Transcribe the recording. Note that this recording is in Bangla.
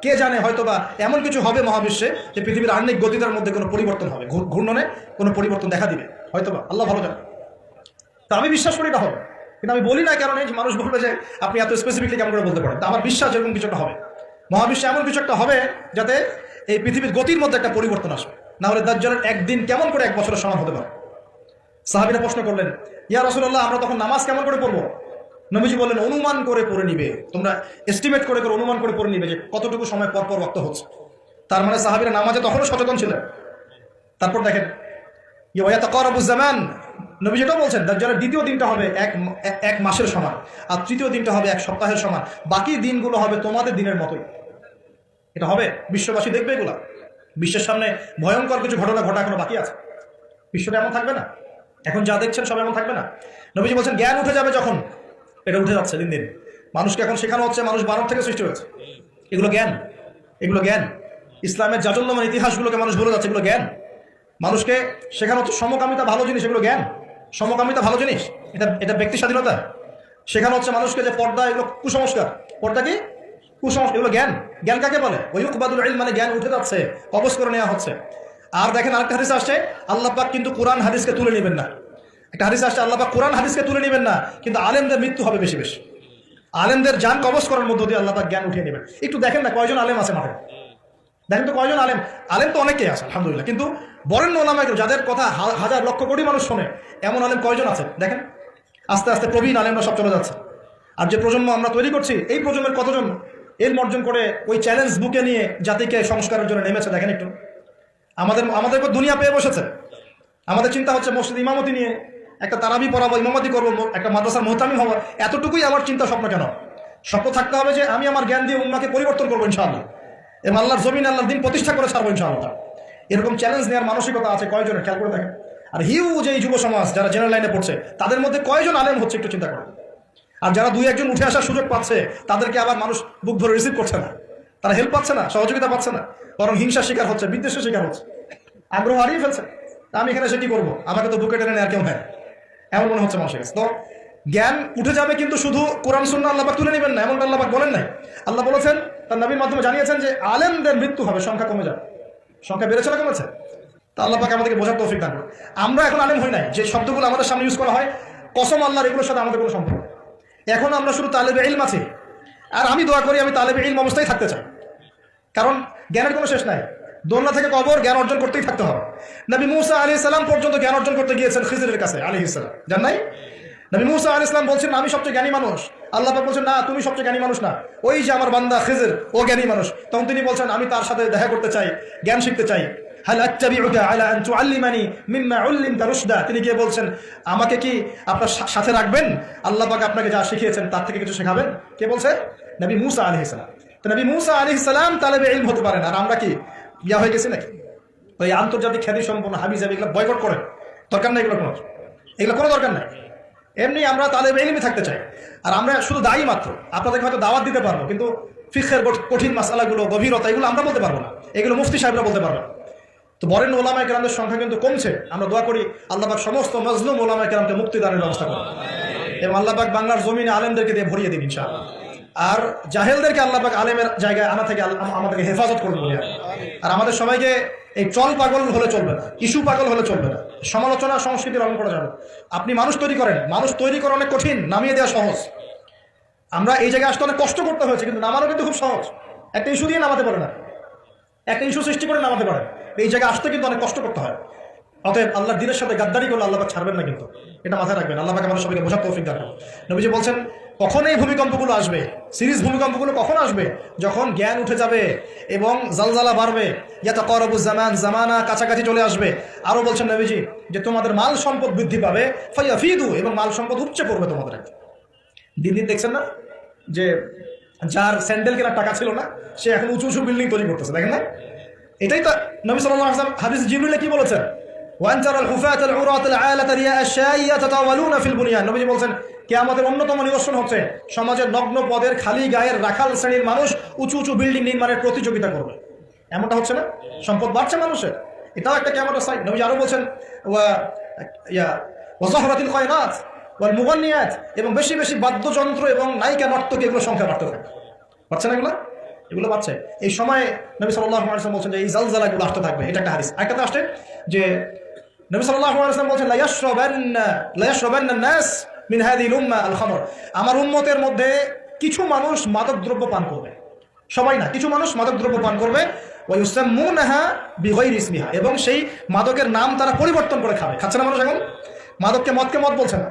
কে জানে, হয়তোবা এমন কিছু হবে মহাবিশ্বে যে পৃথিবীর আহ্নিক গতিটার মধ্যে কোনো পরিবর্তন হবে, ঘূর্ণনে কোনো পরিবর্তন দেখা দিবে, হয়তোবা, আল্লাহ ভালো জানে। তা আমি বিশ্বাস করি এটা হবে, কিন্তু আমি বলি না কারণ এই মানুষ বলবে যে আপনি এত স্পেসিফিকলি কেমন করে বলতে পারেন। তা আমার বিশ্বাস এরকম কিছু একটা হবে, মহাবিশ্বে এমন কিছু একটা হবে যাতে এই পৃথিবীর গতির মধ্যে একটা পরিবর্তন আসবে। না হলে দাজ্জালের একদিন কেমন করে 1 বছরের সমান হতে পারে? সাহাবীরা প্রশ্ন করলেন, ইয়া রাসূলুল্লাহ, আমরা তখন নামাজ কেমন করে পড়বো? নবীজি বললেন, অনুমান করে পড়ে নিবে, তোমরা এস্টিমেট করে করে অনুমান করে পড়ে নিবে যে কতটুকু সময় পর পর রক্ত হচ্ছে। তার মানে সাহাবীরা নামাজে তখনও সচেতন ছিলেন। তারপর দেখেন, ইয়াতাকারাবু জামান, নবীজি এটাও বলছেন দাজ্জালের দ্বিতীয় দিনটা হবে এক মাসের সমান, আর তৃতীয় দিনটা হবে 1 সপ্তাহের সমান, বাকি দিনগুলো হবে তোমাদের দিনের মতোই। এটা হবে, বিশ্ববাসী দেখবে এগুলা। বিশ্বের সামনে ভয়ঙ্কর কিছু ঘটনা ঘটা এখনো বাকি আছে। বিশ্বটা এমন থাকবে না, এখন যা দেখছেন সব এমন থাকবে না। নবীজি বলছেন জ্ঞান উঠে যাবে যখন, এটা উঠে যাচ্ছে দিন দিন। মানুষকে এখন শেখানো হচ্ছে মানুষ বানর থেকে সৃষ্টি হয়েছে, এগুলো জ্ঞান, এগুলো জ্ঞান। ইসলামের জাজল্যমান ইতিহাসগুলোকে মানুষ ভুলে যাচ্ছে, এগুলো জ্ঞান। মানুষকে শেখানো হচ্ছে সমকামিতা ভালো জিনিস, এগুলো জ্ঞান। সমকামিতা ভালো জিনিস, এটা ব্যক্তি স্বাধীনতা। শেখানো হচ্ছে মানুষকে যে পর্দা, এগুলো কুসংস্কার। পর্দা কি? কুসংস্কার, এগুলো জ্ঞান। জ্ঞান কাকে বলে? ওয়ায়ুকবাদুল ইলম, মানে জ্ঞান উঠে যাচ্ছে, কবজ করে নেওয়া হচ্ছে। আর দেখেন আরেকটা হাদিস আসছে, আল্লাহ পাক কিন্তু কোরআন হাদিসকে তুলে নেবেন না। একটা হাদিস আসছে, আল্লাহ পাক কোরআন হাদিসকে তুলে নেবেন না, কিন্তু আলেমদের মৃত্যু হবে বেশি বেশি। আলেমদের জান কবজ করার মধ্য দিয়ে আল্লাহ পাক জ্ঞান উঠিয়ে নেবেন। একটু দেখেন না কয়জন আলেম আছে মাঠে, দেখেন তো কয়জন আলেম। আলেম তো অনেকেই আছে আলহামদুলিল্লাহ, কিন্তু বরেণ্য ওলামা যাদের কথা হাজার লক্ষ কোটি মানুষ শোনে, এমন আলেম কয়জন আছে দেখেন। আস্তে আস্তে প্রবীণ আলেমরা সব চলে যাচ্ছে। আর যে প্রজন্ম আমরা তৈরি করছি, এই প্রজন্মের কতজন এর অর্জন করে ওই চ্যালেঞ্জ বুকে নিয়ে জাতিকে সংস্কারের জন্য নেমেছে দেখেন একটু। আমাদের দুনিয়া পেয়ে বসেছে। আমাদের চিন্তা হচ্ছে মসজিদ ইমামতি নিয়ে একটা তারাবি পড়াবো, ইমামতি করবো, একটা মাদ্রাসার মুহতামি হবো, এতটুকুই আমার চিন্তা স্বপ্ন। কেন? স্বপ্ন থাকতে হবে যে আমি আমার জ্ঞান দিয়ে উম্মাকে পরিবর্তন করবো ইনশাআল্লাহ, এবং আল্লাহর জমিন, আল্লাহর দিন প্রতিষ্ঠা করে ছাড়বো ইনশাআল্লাহ। এরকম চ্যালেঞ্জ নেওয়ার মানসিকতা আছে কয়জনের? খেয়াল করে দেখেন। আর হিউজ এই যুব সমাজ যারা জেনারেল লাইনে পড়ছে, তাদের মধ্যে কয়জন আলেম হচ্ছে একটু চিন্তা করেন। আর যারা 2-1 জন উঠে আসার সুযোগ পাচ্ছে, তাদেরকে আবার মানুষ বুক ভরে রিসিভ করছে না, তারা হেল্প পাচ্ছে না, সহযোগিতা পাচ্ছে না, বরং হিংসার শিকার হচ্ছে, বিদ্বেষের শিকার হচ্ছে, আগ্রহ হারিয়ে ফেলছে। আমি এখানে সে কি করবো, আমাকে তো বুকে টেনে নেয় আর কেউ নেয়, এমন মনে হচ্ছে মানুষের কাছে। তো জ্ঞান উঠে যাবে, কিন্তু শুধু কোরআন সুন্নাহ আল্লাহ পাক তুলে নেবেন না, এমনটা আল্লাহ পাক বলেন নাই। আল্লাহ বলেছেন, তার নবীর মাধ্যমে জানিয়েছেন যে আলেমদের মৃত্যু হবে, সংখ্যা কমে যাবে। সংখ্যা বেড়েছে না কমেছে? তা আল্লাহ পাক আমাদেরকে বোঝার তৌফিক দান করুন। আমরা এখন আলেম হই নাই, যে শব্দগুলো আমাদের সামনে ইউজ করা হয়, কসম আল্লাহর, এগুলোর সাথে আমাদের কোনো সম্পর্ক। এখন আমরা শুধু তালেবে ইলম আছি। আর আমি দোয়া করি আমি তালেবে ইলম অবস্থায় থাকতে চাই, কারণ জ্ঞানের কোনো শেষ নাই। দোলনা থেকে কবর, জ্ঞান অর্জন করতেই থাকতে হবে। নবী মুসা আলাইহিস সালাম পর্যন্ত জ্ঞান অর্জন করতে গিয়েছেন খিজরের কাছে আলাইহিস সালাম, জান নাই? নবী মুসা আলাইহিস সালাম বলছেন আমি সবচেয়ে জ্ঞানী মানুষ, আল্লাহ পাক বলছেন না, তুমি সবচেয়ে জ্ঞানী মানুষ না, ওই যে আমার বান্দা খিজর, ও জ্ঞানী মানুষ। তখন তিনি বলছেন আমি তার সাথে দেখা করতে চাই, জ্ঞান শিখতে চাই। হাল আত্তাবিউকা আলা আন তুআল্লিমানি মিম্মা উল্লিমতা রুশদা, তিনি গিয়ে বলছেন আমাকে কি আপনার সাথে রাখবেন, আল্লাহ পাক আপনাকে যা শিখিয়েছেন তার থেকে কিছু শেখাবেন? কে বলছে? নবী মুসা আলাইহিস সালাম। তো নবী মুসা আলাইহিস সালাম তালেবে ইলম হতে পারেন, আর আমরা কি ইয়া হয়ে গেছি নাকি? ওই আন্তর্জাতিক খ্যাতি সম্পন্ন হাবিজাবি এগুলো বয়কট করেন, দরকার নাই, এগুলো কোনো দরকার নাই। এমনি আমরা তালেবে ইলমে থাকতে চাই। আর আমরা শুধু দায়ী মাত্র, আপনাদেরকে হয়তো দাওয়াত দিতে পারবো, কিন্তু ফিকহের কঠিন মাসালাগুলো, গভীরতা, এগুলো আমরা বলতে পারবো না, এগুলো মুফতি সাহেবরা বলতে পারবেন। তো বরেণ্য ওলামায়ে কেরামদের সংখ্যা কিন্তু কমছে। আমরা দোয়া করি আল্লাহ পাক সমস্ত মজলুম ওলামায়ে কেরামকে মুক্তিদানের ব্যবস্থা করেন, এবং আল্লাহ পাক বাংলার জমিনে আলেমদেরকে দিয়ে ভরিয়ে দিন ইনশাআল্লাহ। আর জাহেলদেরকে আল্লাহ পাক আলেমের জায়গায় আনা থেকে আমাদেরকে হেফাজত করবেন। আর আমাদের সবাইকে এই চল পাগল হলে চলবে না, ইস্যু পাগল হলে চলবে না, সমালোচনা সংস্কৃতি পালন করা যাবে। আপনি মানুষ তৈরি করেন, মানুষ তৈরি করা অনেক কঠিন, নামিয়ে দেওয়া সহজ। আমরা এই জায়গায় আসতে অনেক কষ্ট করতে হয়েছে, কিন্তু নামানো কিন্তু খুব সহজ। একটা ইস্যু দিয়ে নামাতে পারে না, একটা ইস্যু সৃষ্টি করে নামাতে পারে, এই জায়গায় আসতে কিন্তু অনেক কষ্ট করতে হয়। অতএব আল্লাহর দ্বীনের সাথে গাদ্দারি করলে আল্লাহ পাক ছাড়বেন না, কিন্তু এটা মাথায় রাখবেন। আল্লাহ পাক আমাদের সবাইকে বোঝার তৌফিক দান করুন। নবীজি বলছেন কখন এই ভূমিকম্পগুলো আসবে, সিরিজ ভূমিকম্পগুলো কখন আসবে? যখন জ্ঞান উঠে যাবে এবং জালজালা বাড়বে, ইয়াতাকারাবুজ জামান, জামানা কাছাকাছি চলে আসবে। আরো বলছেন নবীজি যে তোমাদের মাল সম্পদ বৃদ্ধি পাবে, ফায়াফিদু, এবং মাল সম্পদ উপচে পড়বে তোমাদের। দিন দিন দেখছেন না যে যার স্যান্ডেল কেনার টাকা ছিল না, সে এখন উঁচু উঁচু বিল্ডিং তৈরি করতেছে, দেখেন না? এটাই তো নবী সাল্লাল্লাহু আলাইহি ওয়াসাল্লাম হাদিস জিবরিলে কি বলেছেন? ওয়ান তারাল হুফাতাল উরাতাল আলাতা রিয়াআশ শাইয়া তাতাওয়ালুনা ফিল বুনিয়ান। নবীজি বলেন কিয়ামতের অন্যতম নিদর্শন হচ্ছে সমাজের নগ্ন পদের খালি গায়ের রাখাল শ্রেণীর মানুষ উঁচু উঁচু বিল্ডিং নির্মাণের প্রতিযোগিতা করবে। এমনটা হচ্ছে না? সম্পদ বাড়ছে মানুষের, এটাও একটা কিয়ামতের সাইন। নবীজি আরো বলেন ওয়া যাহরাতিল কায়নাত ওয়াল মুগান্নিয়াত, এবং বেশি বেশি বাদ্যযন্ত্র এবং নায়িকা নর্তকী এগুলো সংখ্যা বাড়তে থাকে। পাচ্ছে না এগুলো? এগুলো বাচ্চা। এই সময় নবী সাল্লাল্লাহু আলাইহি ওয়াসাল্লাম বলছেন যে এই জালজালাগুলো আসতে থাকবে, এটা একটা হাদিস। একটা আসছে যে নবী সাল্লাল্লাহু আলাইহি ওয়াসাল্লাম বলছেন লা ইয়াশরাবান্না নাস মিন হাযিহিল উম্মাহ আল খামর, আমার উম্মতের মধ্যে কিছু মানুষ মাদকদ্রব্য পান করবে, সবাই না, কিছু মানুষ মাদকদ্রব্য পান করবে, ওয়া ইউসাম্মুনাহা বিগাইরি ইসমিহা, এবং সেই মাদকের নাম তারা পরিবর্তন করে খাবে। খাচ্ছে না মানুষ এখন? মাদককে মদকে মদ বলছে না,